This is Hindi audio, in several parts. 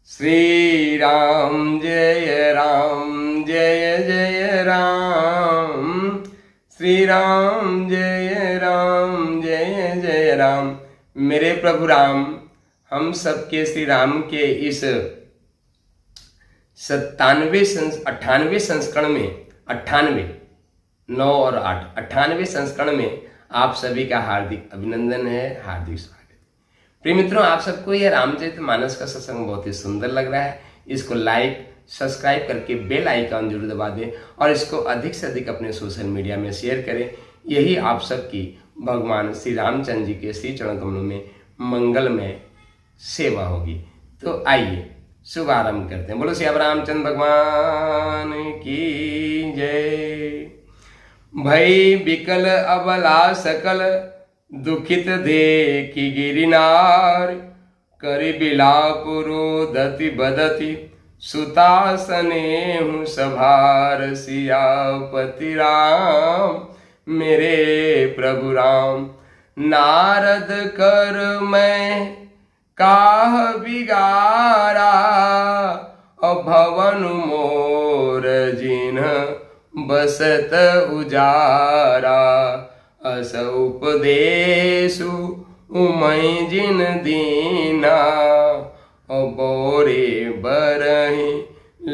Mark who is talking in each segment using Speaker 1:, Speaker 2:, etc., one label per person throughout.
Speaker 1: श्री राम जय जय राम। श्री राम जय जय राम। मेरे प्रभु राम, हम सबके श्री राम के इस 98वें संस्करण में 98 और 98वें संस्करण में आप सभी का हार्दिक अभिनंदन है, हार्दिक स्वागत। प्रिय मित्रों, आप सबको यह रामचरितमानस का सत्संग बहुत ही सुंदर लग रहा है। इसको लाइक सब्सक्राइब करके बेल आइकन जरूर दबा दें और इसको अधिक से अधिक अपने सोशल मीडिया में शेयर करें। यही आप सबकी भगवान श्री रामचंद्र जी के श्री चरण कमलों में मंगलमय सेवा होगी। तो आइए शुभारंभ करते हैं। बोलो श्री रामचंद्र भगवान की जय। भई बिकल अबला सकल दुखित देखि गिरिनार, करि बिलाप रोदति बदति सुतासने सभार। सियापति राम मेरे प्रभु राम, नारद कर मैं काह बिगारा, भवन मोर जिन्ह बसत उजारा। अस उपदेशु उमय जिन दीना, बोरे बरहि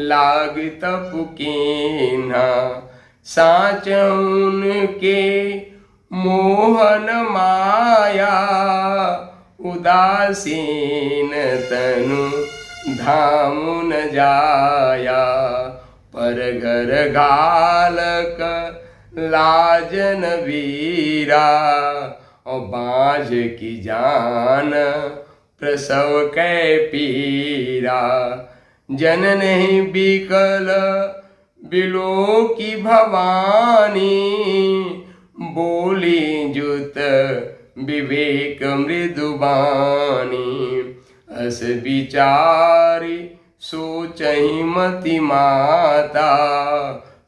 Speaker 1: लाग तपुकीना। साच उनके मोहन माया, उदासीन तनु धाम न जाया। पर घर घालक लाजन वीरा, और बाँझ की जान प्रसव कै पीरा। जन नहीं बिकल बिलो की भवानी, बोली जुत विवेक मृदुबानी। अस विचारी सोचहि मति माता,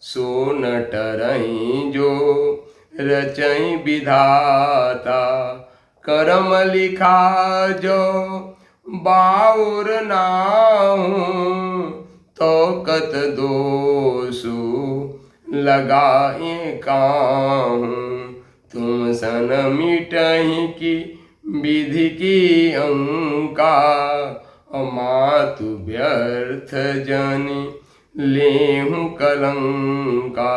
Speaker 1: सो न टरहि जो रचहि विधाता। करम लिखा जो बाउर नाहु, तो कत दोषु लगाए काहू। तुम सन मिटहि की विधि की अंका, मातु व्यर्थ जनि लेहु कलंका।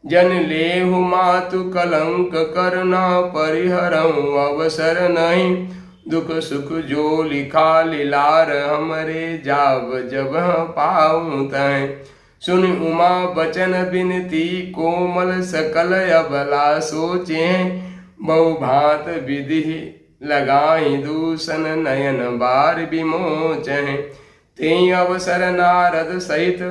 Speaker 1: जन लेहु मातु कलंक करना, परिहरहु अवसर नहीं। दुख सुख जो लिखा लीलार, हमरे जाव जब पाऊं तैं। सुन उमा बचन बिनती, कोमल सकल अबला सोचे। बहु भांत विधि लगाई दूषण, नयन बार विमोचें। तें अवसर नारद सहित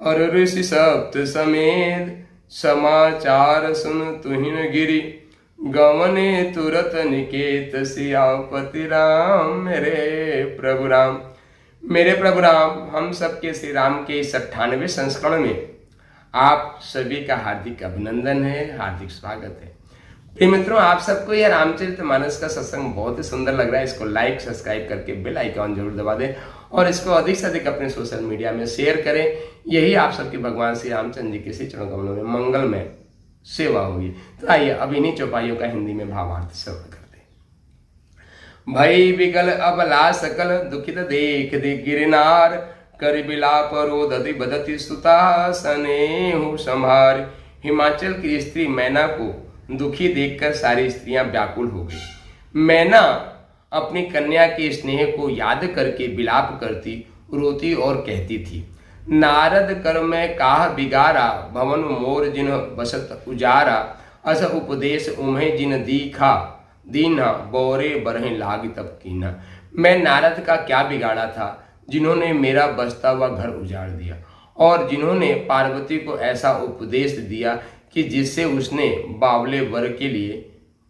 Speaker 1: और ऋषि सप्त समेत, समाचार सुन तुहिन गिरि गवने तुरत निकेत। सियापति राम मेरे प्रभु राम। मेरे प्रभु राम, हम सबके श्री राम के इस 98वें संस्करण में आप सभी का हार्दिक अभिनंदन है, हार्दिक स्वागत है। प्रिय मित्रों, आप सबको यह रामचरितमानस का सत्संग बहुत ही सुंदर लग रहा है। इसको लाइक सब्सक्राइब करके बेल आइकन जरूर दबा दें और इसको अधिक से अधिक अपने सोशल मीडिया में शेयर करें। यही आप सबके भगवान श्री रामचंद्र जी के श्री चरण कमलों में मंगलमय सेवा होगी। तो आइए अब इन्हीं चौपाइयों का हिंदी में भावार्थ श्रवण करते हैं। भई बिकल अबला सकल दुखित देख गिरनार, कर बिलाप रोदति बदति सुतासने संभार। हिमाचल की स्त्री मैना को दुखी देखकर सारी स्त्रियां व्याकुल हो गई। मैना अपनी कन्या के स्नेह को याद करके विलाप करती, रोती और कहती थी। नारद कर मैं काह बिगारा, भवन मोर जिन बसत उजारा। अस उपदेश उम्हे जिन दीखा, दीना बोरे बरहे लाग तब कीना। मैं नारद का क्या बिगाड़ा था, जिन्होंने मेरा बसता हुआ घर उजाड़ दिया, और जिन्होंने पार्वती को ऐसा उपदेश दिया कि जिससे उसने बावले वर के लिए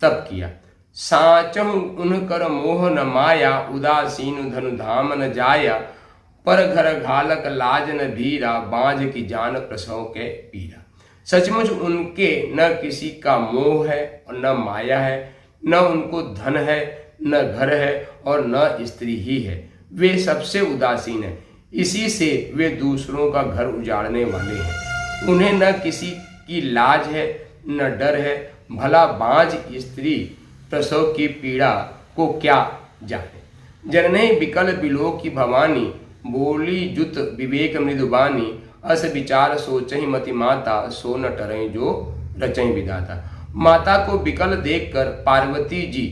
Speaker 1: तप किया। साचहु उन कर मोह न माया, उदासीन धनु धाम न जाया। पर घर घालक लाज न धीरा, बाँझ की जान प्रसव के पीरा। सचमुच उनके न किसी का मोह है और न माया है, न उनको धन है, न घर है और न स्त्री ही है। वे सबसे उदासीन हैं, इसी से वे दूसरों का घर उजाड़ने वाले हैं। उन्हें न किसी की लाज है न डर है, भला बांझ स्त्री प्रसव की पीड़ा को क्या जाने। जनने बिकल बिलो की भवानी, बोली जुत विवेक मृदुबानी, अस विचार सोचहि मति माता, सो न टरें जो रचई विधाता। माता को विकल देखकर पार्वती जी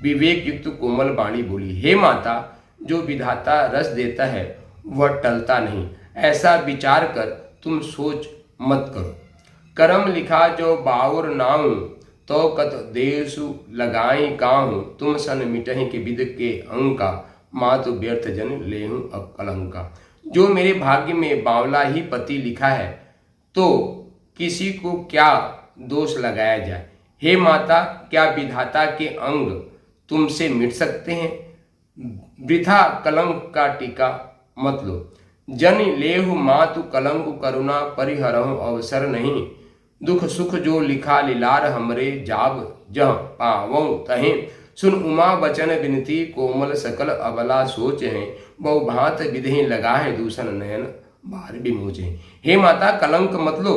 Speaker 1: विवेक युक्त कोमल वाणी बोली, हे माता, जो विधाता रस देता है वह टलता नहीं, ऐसा विचार कर तुम सोच मत करो। करम लिखा जो बाउर नाऊ, तो कत देसु लगाई काहू, तुम सन मिटहि के विद के अंका, मातु व्यर्थ जन लेहूं अब कलंका। जो मेरे भाग्य में बावला ही पति लिखा है, तो किसी को क्या दोष लगाया जाए। हे माता, क्या विधाता के अंग तुमसे मिट सकते हैं? वृथा कलंक का टीका मत लो। जन लेहु मातु कलंक करुणा, परिहरहु अवसर नहीं। दुख सुख जो लिखा लिलार हमरे, जाब जह पावौ तहें। सुन उमा वचन विनती, कोमल सकल अबला सोच हैं। बहु भांत विधि लगा है, दूषण नयन बार विमोच हैं। हे माता, कलंक मत लो,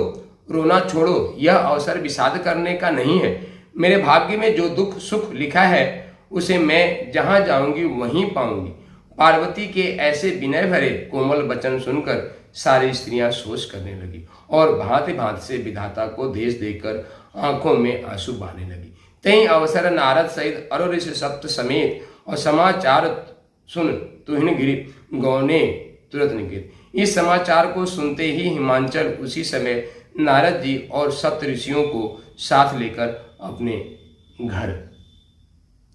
Speaker 1: रोना छोड़ो, यह अवसर विषाद करने का नहीं है। मेरे भाग्य में जो दुख सुख लिखा है उसे मैं जहां जाऊंगी वहीं पाऊंगी। पार्वती के ऐसे विनय भरे कोमल वचन सुनकर सारी स्त्रियां सोच करने लगी और भांति भांति से विधाता को देश देकर आंखों में आंसू बहाने लगी। तई अवसर नारद सहित अरो ऋषि सप्त समेत और समाचार सुन तुहिन गिरि गौने तुरंत निकेत। इस समाचार को सुनते ही हिमांचल उसी समय नारद जी और सप्त ऋषियों को साथ लेकर अपने घर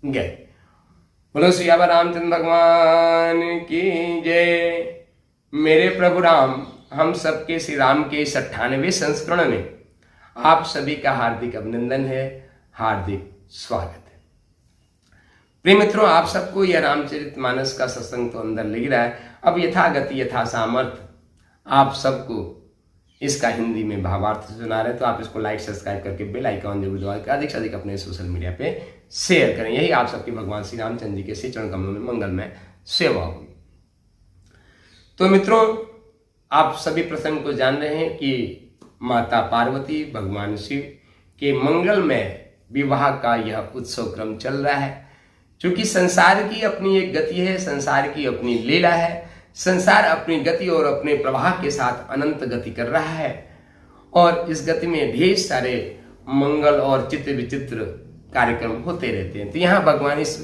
Speaker 1: गए। बोलो सियावर रामचंद्र भगवान की जय। मेरे प्रभु राम, हम सबके श्री राम के इस 98वें संस्करण में आप सभी का हार्दिक अभिनंदन है, हार्दिक स्वागत है। प्रिय मित्रों, आप सबको यह रामचरितमानस का सत्संग तो अंदर लग रहा है। अब यथागति यथा सामर्थ्य आप सबको इसका हिंदी में भावार्थ सुना रहे हैं, तो आप इसको लाइक सब्सक्राइब करके बेल आइकॉन जरूर दबाएं, अधिक से अधिक अपने सोशल मीडिया पे शेयर करें। यही आप सबके भगवान श्री रामचंद्र जी के श्री चरण कमलों में मंगलमय सेवा होगी। तो मित्रों, आप सभी प्रसंग को जान रहे हैं कि माता पार्वती भगवान शिव के मंगलमय विवाह का यह उत्सव क्रम चल रहा है। क्योंकि संसार की अपनी एक गति है, संसार की अपनी लीला है, संसार अपनी गति और अपने प्रवाह के साथ अनंत गति कर रहा है और इस गति में ढेर सारे मंगल और चित्र विचित्र कार्यक्रम होते रहते हैं। तो यहाँ भगवान इस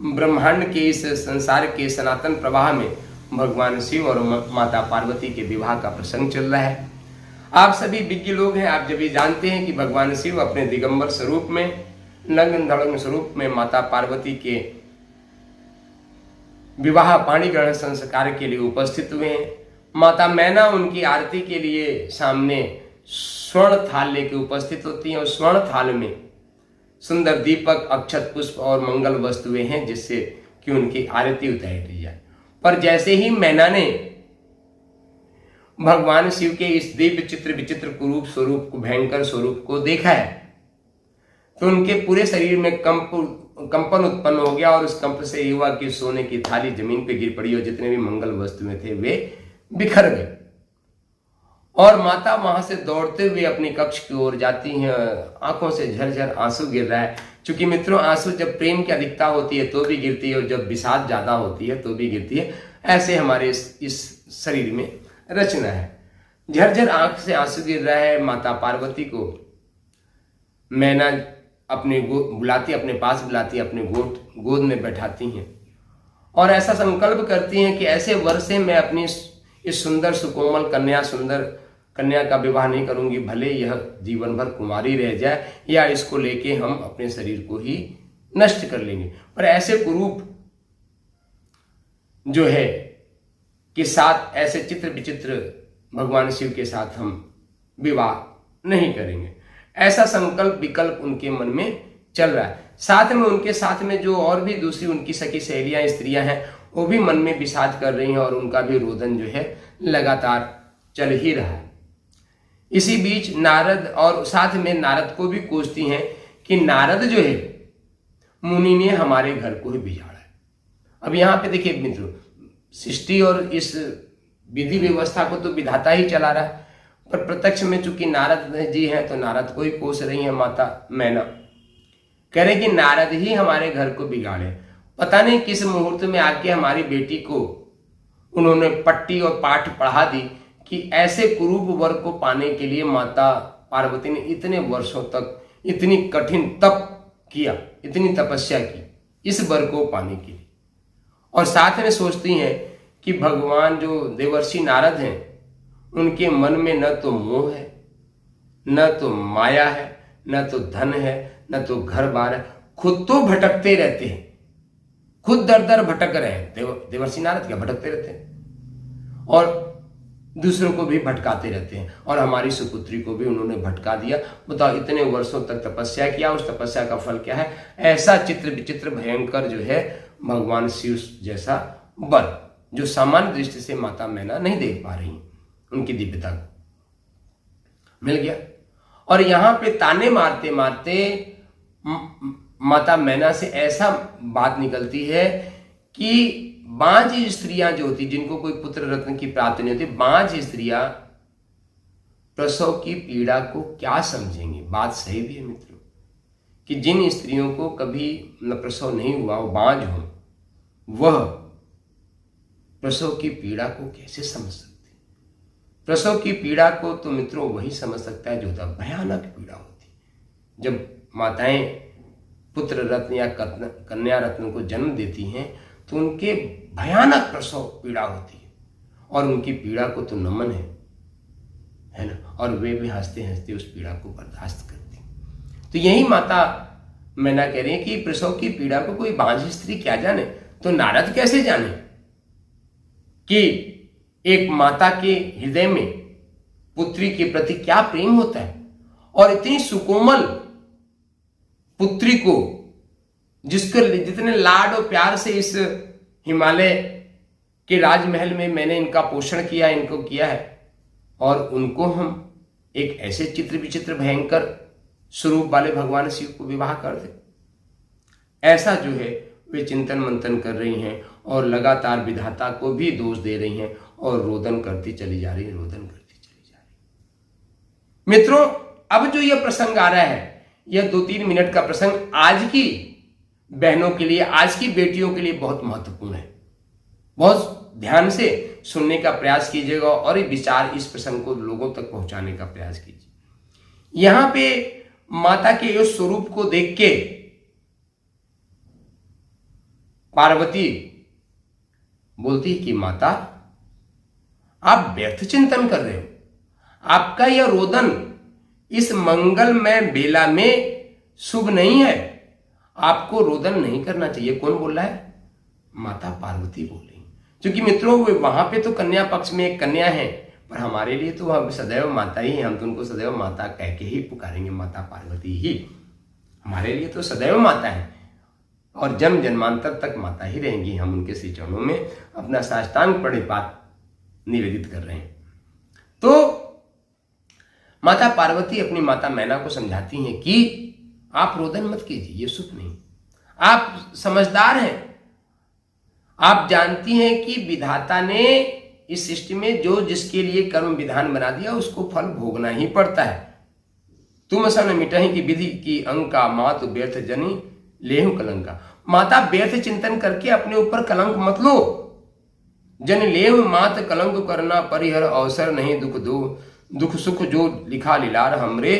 Speaker 1: ब्रह्मांड के इस संसार के सनातन प्रवाह में भगवान शिव और माता पार्वती के विवाह का प्रसंग चल रहा है। आप सभी विज्ञ लोग हैं, आप जब भी जानते हैं कि भगवान शिव अपने दिगंबर स्वरूप में, नग्न धड़ंग स्वरूप में माता पार्वती के विवाह पाणी ग्रहण संस्कार के लिए उपस्थित हुए हैं। माता मैना उनकी आरती के लिए सामने स्वर्ण थाल लेके उपस्थित होती हैं और स्वर्ण थाल में सुंदर दीपक, अक्षत, पुष्प और मंगल वस्तुएं हैं जिससे कि उनकी आरती उतारी जाए। पर जैसे ही मैना ने भगवान शिव के इस दिव्य चित्र विचित्र कुरूप स्वरूप को, भयंकर स्वरूप को देखा है, तो उनके पूरे शरीर में कंपन उत्पन्न हो गया और उस कंप से युवा की सोने की थाली जमीन पे गिर पड़ी और जितने भी मंगल वस्तुएं थे वे बिखर गए। और माता वहां से दौड़ते हुए अपने कक्ष की ओर जाती हैं, आंखों से झरझर आंसू गिर रहा है। क्योंकि मित्रों, आंसू जब प्रेम की अधिकता होती है तो भी गिरती है और जब विषाद ज्यादा होती है तो भी गिरती है। ऐसे हमारे इस शरीर में रचना है। झरझर आंख से आंसू गिर रहा है। माता पार्वती को मैना अपने अपने पास बुलाती, अपने गोद में बैठाती हैं और ऐसा संकल्प करती हैं कि ऐसे वर से मैं अपनी इस सुंदर सुकोमल सुंदर कन्या का विवाह नहीं करूंगी, भले यह जीवन भर कुमारी रह जाए या इसको लेके हम अपने शरीर को ही नष्ट कर लेंगे। पर ऐसे कुरूप जो है के साथ, ऐसे चित्र विचित्र भगवान शिव के साथ हम विवाह नहीं करेंगे। ऐसा संकल्प विकल्प उनके मन में चल रहा है। साथ में उनके साथ में जो और भी दूसरी उनकी सखी सहेलियां, स्त्रियां हैं, वो भी मन में विषाद कर रही हैं और उनका भी रोदन जो है लगातार चल ही रहा है। इसी बीच नारद, और साथ में नारद को भी कोसती हैं कि नारद जो है मुनि ने हमारे घर को ही बिगाड़ा है। अब यहाँ पे देखिए मित्रों, सृष्टि और इस विधि व्यवस्था को तो विधाता ही चला रहा है, पर प्रत्यक्ष में चूंकि नारद जी हैं तो नारद को ही पोष रही है माता मैना। कह रहे कि नारद ही हमारे घर को बिगाड़े। पता नहीं किस मुहूर्त में आके हमारी बेटी को उन्होंने पट्टी और पाठ पढ़ा दी कि ऐसे कुरूप वर को पाने के लिए माता पार्वती ने इतने वर्षों तक इतनी कठिन तप किया, इतनी तपस्या की इस वर को पाने के लिए। और साथ में सोचती हैं कि भगवान जो देवर्षि नारद हैं उनके मन में न तो मोह है, न तो माया है, न तो धन है, न तो घर बार है। खुद तो भटकते रहते हैं, खुद दर दर भटक रहे हैं। देवर्षि नारद क्या भटकते रहते हैं और दूसरों को भी भटकाते रहते हैं। और हमारी सुपुत्री को भी उन्होंने भटका दिया। बताओ, इतने वर्षों तक तपस्या किया, उस तपस्या का फल क्या है? ऐसा चित्र विचित्र भयंकर जो है भगवान शिव जैसा बल, जो सामान्य दृष्टि से माता मैना नहीं देख पा रही उनकी दिव्यता को मिल गया। और यहां पे ताने मारते मारते माता मैना से ऐसा बात निकलती है कि बांझ स्त्रियां जो होती, जिनको कोई पुत्र रत्न की प्राप्ति नहीं होती, बांझ स्त्रियां प्रसव की पीड़ा को क्या समझेंगी। बात सही भी है मित्रों कि जिन स्त्रियों को कभी न प्रसव नहीं हुआ, वो बांझ हो, वह प्रसव की पीड़ा को कैसे समझ सकती? प्रसव की पीड़ा को तो मित्रों वही समझ सकता है जो होता भयानक पीड़ा होती। जब माताएं पुत्र रत्न या कन्या रत्न को जन्म देती हैं तो उनके भयानक प्रसव पीड़ा होती है और उनकी पीड़ा को तो नमन है ना, और वे भी हंसते हंसते उस पीड़ा को बर्दाश्त करती। तो यही माता मैना कह रही है कि प्रसव की पीड़ा को कोई बांझ स्त्री क्या जाने, तो नारद कैसे जाने कि एक माता के हृदय में पुत्री के प्रति क्या प्रेम होता है। और इतनी सुकोमल पुत्री को, जिसको जितने लाड और प्यार से इस हिमालय के राजमहल में मैंने इनका पोषण किया, इनको किया है, और उनको हम एक ऐसे चित्र विचित्र भयंकर स्वरूप वाले भगवान शिव को विवाह कर दे। ऐसा जो है वे चिंतन मंथन कर रही हैं और लगातार विधाता को भी दोष दे रही हैं और रोदन करती चली जा रही है, रोदन करती चली जा रही। मित्रों, अब जो यह प्रसंग आ रहा है, यह 2-3 मिनट का प्रसंग आज की बहनों के लिए, आज की बेटियों के लिए बहुत महत्वपूर्ण है। बहुत ध्यान से सुनने का प्रयास कीजिएगा और ये विचार, इस प्रसंग को लोगों तक पहुंचाने का प्रयास कीजिए। यहां पे माता के इस स्वरूप को देख के पार्वती बोलती है कि माता, आप व्यर्थ चिंतन कर रहे हो। आपका यह रोदन इस मंगलमय बेला में शुभ नहीं है, आपको रोदन नहीं करना चाहिए। कौन बोल रहा है? माता पार्वती बोल रही। क्योंकि मित्रों, वहां पे तो कन्या पक्ष में एक कन्या है, पर हमारे लिए तो वह सदैव माता ही है। हम तो उनको सदैव माता कह के ही पुकारेंगे, माता पार्वती ही हमारे लिए तो सदैव माता है और जन्म जन्मांतर तक माता ही रहेंगी। हम उनके श्री चरणों में अपना साष्टांग प्रणिपात निवेदित कर रहे हैं। तो माता पार्वती अपनी माता मैना को समझाती हैं कि आप रोदन मत कीजिए, ये शुभ नहीं। आप समझदार हैं, आप जानती हैं कि विधाता ने इस सृष्टि में जो जिसके लिए कर्म विधान बना दिया उसको फल भोगना ही पड़ता है। तुम सन मिटहि की विधि की अंका, मातु व्यर्थ जनी लेहु कलंका। माता व्यर्थ चिंतन करके अपने ऊपर कलंक मत लो। जन लेहु मात कलंक करना परिहर, अवसर नहीं दुख दो। दुख सुख जो लिखा लीलार, हमरे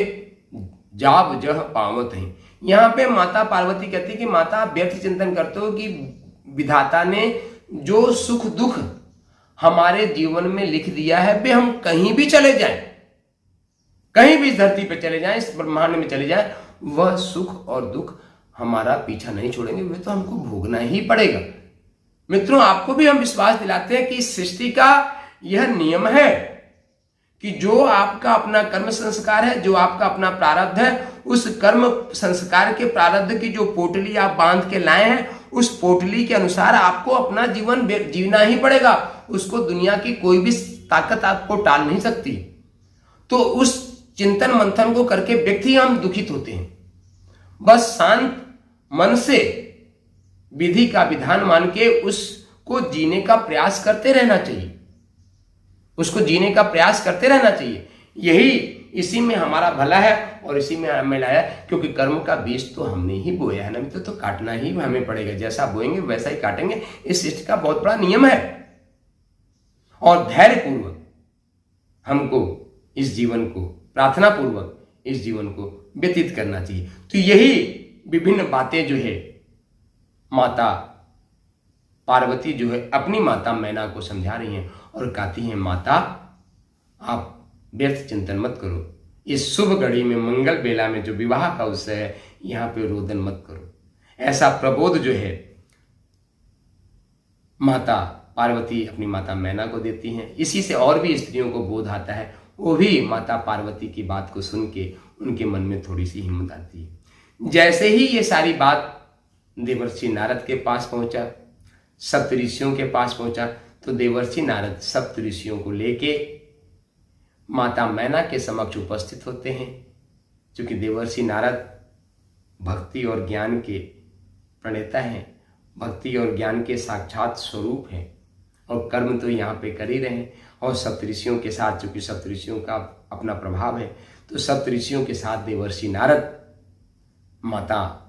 Speaker 1: जाब जह पावत है। यहाँ पे माता पार्वती कहती है कि माता व्यर्थ चिंतन करते हो कि विधाता ने जो सुख दुख हमारे जीवन में लिख दिया है, वे हम कहीं भी चले जाएं, कहीं भी इस धरती पे चले जाएं, इस ब्रह्मांड में चले जाएं, वह सुख और दुख हमारा पीछा नहीं छोड़ेंगे, वे तो हमको भोगना ही पड़ेगा। मित्रों, आपको भी हम विश्वास दिलाते हैं कि सृष्टि का यह नियम है कि जो आपका अपना कर्म संस्कार है, जो आपका अपना प्रारब्ध है, उस कर्म संस्कार के प्रारब्ध की जो पोटली आप बांध के लाए हैं, उस पोटली के अनुसार आपको अपना जीवन जीना ही पड़ेगा। उसको दुनिया की कोई भी ताकत आपको टाल नहीं सकती। तो उस चिंतन मंथन को करके व्यक्ति हम दुखित होते हैं। बस शांत मन से विधि का विधान मान के उस को जीने का प्रयास करते रहना चाहिए, उसको जीने का प्रयास करते रहना चाहिए। यही इसी में हमारा भला है और इसी में हमें लाया, क्योंकि कर्म का बीज तो हमने ही बोया है ना, तो काटना ही हमें पड़ेगा। जैसा बोएंगे वैसा ही काटेंगे। इस सृष्टि का बहुत बड़ा नियम है और धैर्य पूर्वक हमको इस जीवन को, प्रार्थना पूर्वक इस जीवन को व्यतीत करना चाहिए। तो यही विभिन्न बातें जो है माता पार्वती जो है अपनी माता मैना को समझा रही हैं और कहती हैं, माता आप व्यर्थ चिंतन मत करो, इस शुभ घड़ी में मंगल बेला में जो विवाह का अवसर है यहाँ पे रोदन मत करो। ऐसा प्रबोध जो है माता पार्वती अपनी माता मैना को देती हैं। इसी से और भी स्त्रियों को बोध आता है, वो भी माता पार्वती की बात को सुन के उनके मन में थोड़ी सी हिम्मत आती है। जैसे ही ये सारी बात देवर्षि नारद के पास पहुंचा, सप्तऋषियों के पास पहुंचा, तो देवर्षि नारद सप्तऋषियों को लेके माता मैना के समक्ष उपस्थित होते हैं। क्योंकि देवर्षि नारद भक्ति और ज्ञान के प्रणेता हैं, भक्ति और ज्ञान के साक्षात स्वरूप हैं और कर्म तो यहाँ पे कर ही रहे हैं। और सप्तऋषियों के साथ, चूंकि सप्तऋषियों का अपना प्रभाव है, तो सप्तऋषियों के साथ देवर्षि नारद माता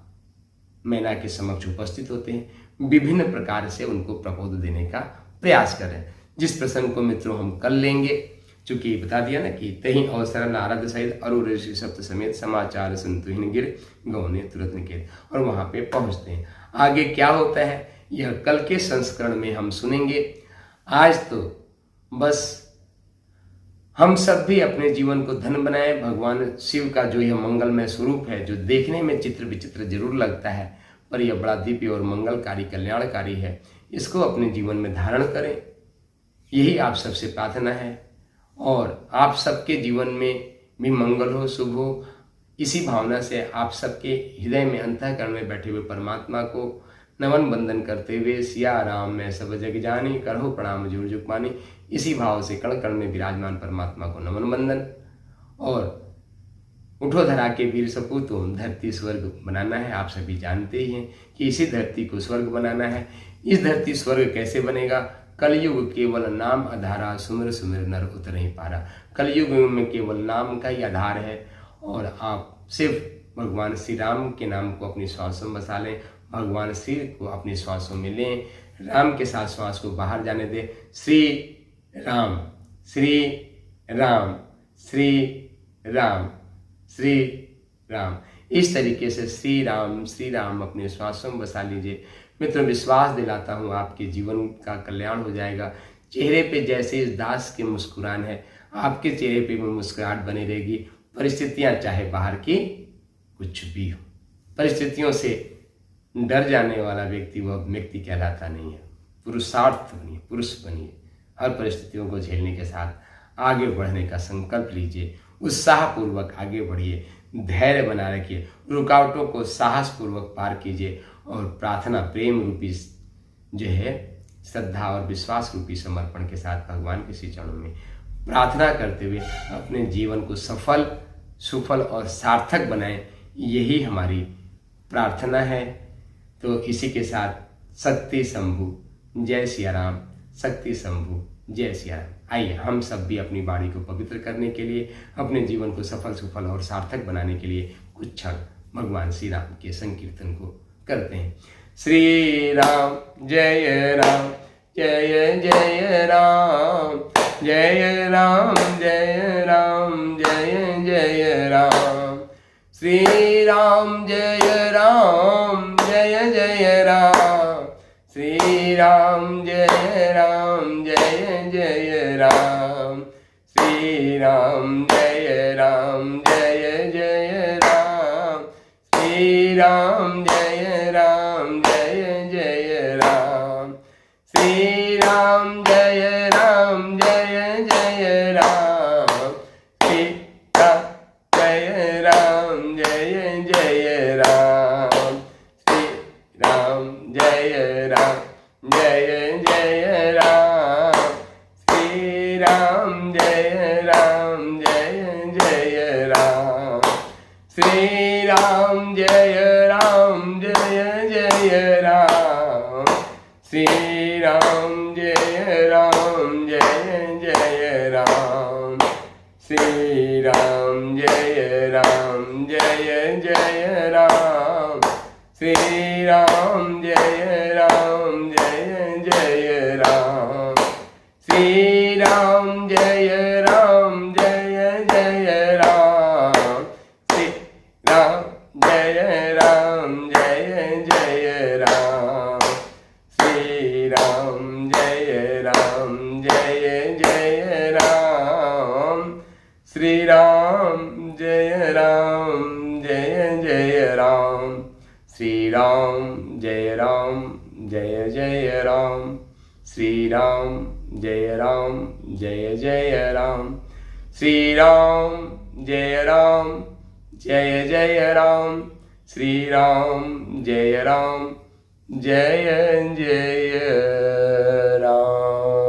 Speaker 1: मैना के समक्ष उपस्थित होते हैं, विभिन्न प्रकार से उनको प्रबोध देने का प्रयास कर रहे हैं। जिस प्रसंग को मित्रों हम कर लेंगे, चूंकि बता दिया ना कि तही अवसर नारद सहित अरु ऋषि सप्त समेत समाचार संतुहिन गिर गौने तुरंत निकेत, और वहां पे पहुंचते हैं। आगे क्या होता है यह कल के संस्करण में हम सुनेंगे। आज तो बस हम सब भी अपने जीवन को धन बनाएं। भगवान शिव का जो यह मंगलमय स्वरूप है, जो देखने में चित्र विचित्र जरूर लगता है, पर यह बड़ा दिव्य और मंगलकारी कल्याणकारी है, इसको अपने जीवन में धारण करें, यही आप सबसे प्रार्थना है। और आप सबके जीवन में भी मंगल हो, शुभ हो, इसी भावना से आप सबके हृदय में अंतःकरण में बैठे हुए परमात्मा को नमन वंदन करते हुए, सिया राम मैं सब जग जानी, करहो प्रणाम जोर जुग मानी, इसी भाव से कण कण में विराजमान परमात्मा को नमन वंदन। और उठो धरा के वीर सपूतो, धरती स्वर्ग बनाना है। आप सभी जानते ही हैं कि इसी धरती को स्वर्ग बनाना है। इस धरती स्वर्ग कैसे बनेगा? कलयुग केवल नाम आधारा, सुमिर सुमिर नर उतर नहीं पारा। कलयुग में केवल नाम का ही आधार है और आप सिर्फ भगवान श्री राम के नाम को अपनी श्वासों में बसा लें, भगवान श्री को अपनी श्वासों में लें, राम के साथ श्वास को बाहर जाने दें। श्री राम श्री राम श्री राम श्री राम, इस तरीके से श्री राम अपने श्वासों में बसा लीजिए। मित्रों, विश्वास दिलाता हूँ आपके जीवन का कल्याण हो जाएगा। चेहरे पे जैसे इस दास के मुस्कुरान है, आपके चेहरे पे भी मुस्कुराहट बनी रहेगी। परिस्थितियाँ चाहे बाहर की कुछ भी हो, परिस्थितियों से डर जाने वाला व्यक्ति वह व्यक्ति कहलाता नहीं है। पुरुषार्थ बनिए, पुरुष बनिए, हर परिस्थितियों को झेलने के साथ आगे बढ़ने का संकल्प लीजिए, उत्साहपूर्वक आगे बढ़िए, धैर्य बना रखिए, रुकावटों को साहसपूर्वक पार कीजिए और प्रार्थना प्रेम रूपी जो है श्रद्धा और विश्वास रूपी समर्पण के साथ भगवान के श्री चरणों में प्रार्थना करते हुए अपने जीवन को सफल, सुफल और सार्थक बनाएं, यही हमारी प्रार्थना है। तो इसी के साथ शक्ति शंभु जय सिया राम, शक्ति शंभु जय सिया राम। आइए हम सब भी अपनी वाणी को पवित्र करने के लिए, अपने जीवन को सफल, सुफल और सार्थक बनाने के लिए कुछ क्षण भगवान श्री राम के संकीर्तन को करते हैं। श्री राम जय राम जय जय राम, जय राम जय राम जय जय राम। श्री राम जय राम जय जय राम, श्री राम जय राम जय जय राम। श्री राम जय राम जय जय राम, श्री राम जय राम जय जय राम। श्री राम जय राम जय जय राम, श्री राम जय राम जय जय राम। श्री राम जय राम जय जय राम, श्री राम जय राम जय जय राम। श्री राम जय जय राम, श्री राम जय जय राम, श्री राम जय जय राम, श्री राम जय जय राम, श्री राम जय जय राम, श्री राम जय जय राम, श्री राम जय जय राम, श्री राम जय जय राम, श्री राम जय जय राम, श्री राम जय जय राम।